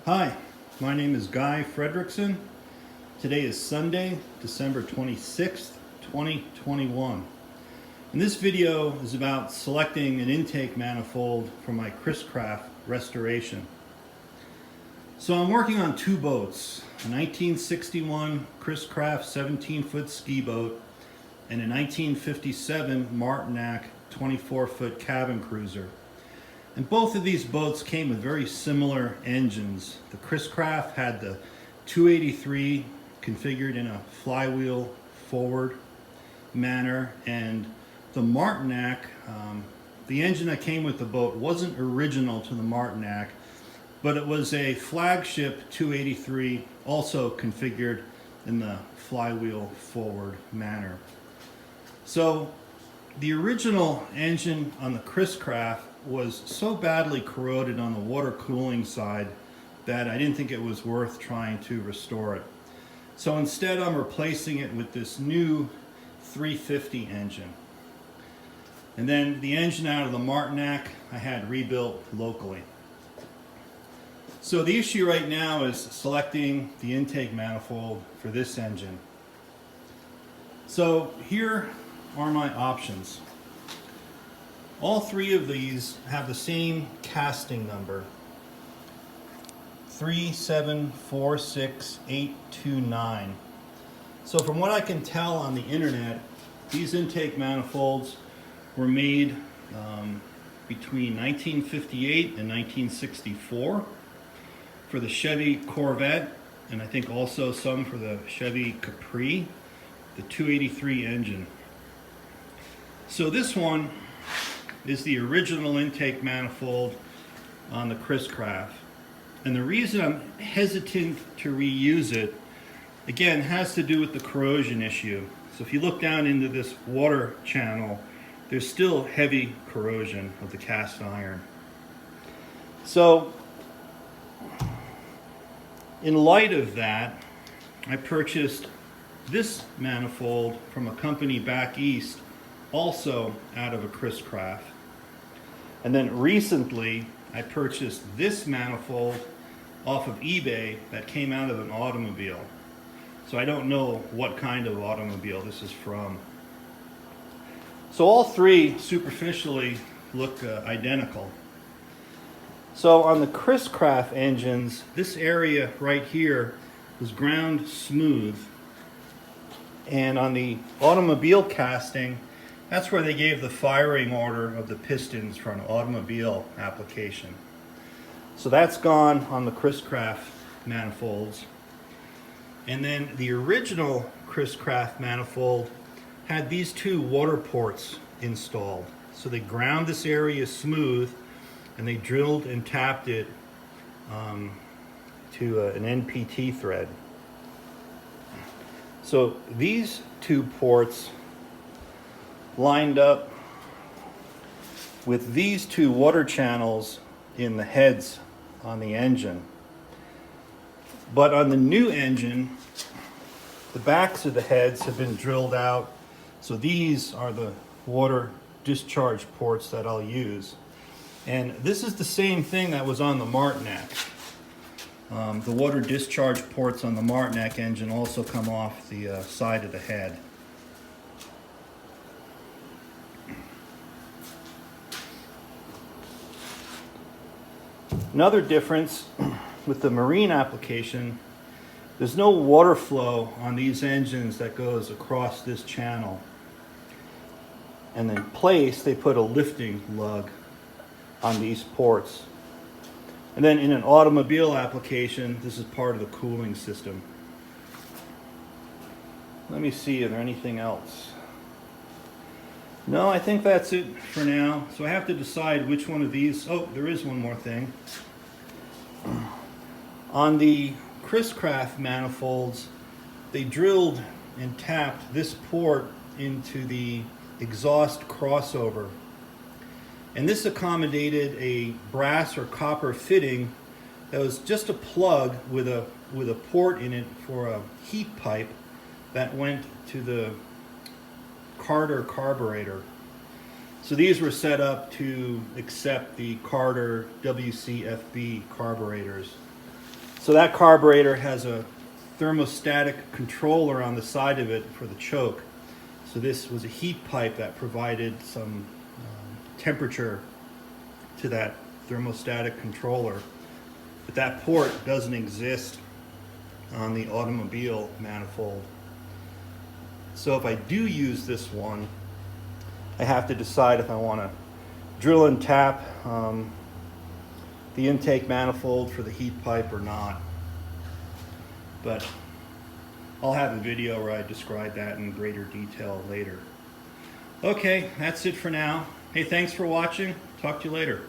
Hi, my name is Guy Fredrickson. Today is Sunday, December 26th, 2021. And this video is about selecting an intake manifold for my Chris-Craft restoration. So I'm working on two boats, a 1961 Chris-Craft 17-foot ski boat and a 1957 Martinak 24-foot cabin cruiser. And both of these boats came with very similar engines. The Chris-Craft had the 283 configured in a flywheel forward manner, and the Martinak, the engine that came with the boat wasn't original to the Martinak, but it was a flagship 283 also configured in the flywheel forward manner. So the original engine on the Chris-Craft was so badly corroded on the water cooling side that I didn't think it was worth trying to restore it. So instead I'm replacing it with this new 350 engine. And then the engine out of the Martinak I had rebuilt locally. So the issue right now is selecting the intake manifold for this engine. So here are my options. All three of these have the same casting number, 3746829. So from what I can tell on the internet, these intake manifolds were made between 1958 and 1964 for the Chevy Corvette, and I think also some for the Chevy Capri, the 283 engine. So this one is the original intake manifold on the Chris-Craft. And the reason I'm hesitant to reuse it, again, has to do with the corrosion issue. So if you look down into this water channel, there's still heavy corrosion of the cast iron. So in light of that, I purchased this manifold from a company back east, also out of a Chris-Craft. And then recently I purchased this manifold off of eBay that came out of an automobile. So I don't know what kind of automobile this is from. So all three superficially look identical. So on the Chris-Craft engines, this area right here was ground smooth. And on the automobile casting, that's where they gave the firing order of the pistons for an automobile application. So that's gone on the Chris-Craft manifolds. And then the original Chris-Craft manifold had these two water ports installed. So they ground this area smooth and they drilled and tapped it to an NPT thread. So these two ports lined up with these two water channels in the heads on the engine. But on the new engine, the backs of the heads have been drilled out. So these are the water discharge ports that I'll use. And this is the same thing that was on the Martinak. The water discharge ports on the Martinak engine also come off the side of the head. Another difference with the marine application, there's no water flow on these engines that goes across this channel. And in place, they put a lifting lug on these ports. And then in an automobile application, this is part of the cooling system. Let me see, is there anything else? No, I think that's it for now. So I have to decide which one of these. Oh, there is one more thing. On the Chris-Craft manifolds, they drilled and tapped this port into the exhaust crossover. And this accommodated a brass or copper fitting that was just a plug with a port in it for a heat pipe that went to the Carter carburetor. So these were set up to accept the Carter WCFB carburetors. So that carburetor has a thermostatic controller on the side of it for the choke. So this was a heat pipe that provided some temperature to that thermostatic controller. But that port doesn't exist on the automobile manifold. So if I do use this one, I have to decide if I want to drill and tap the intake manifold for the heat pipe or not. But I'll have a video where I describe that in greater detail later. Okay, that's it for now. Hey, thanks for watching. Talk to you later.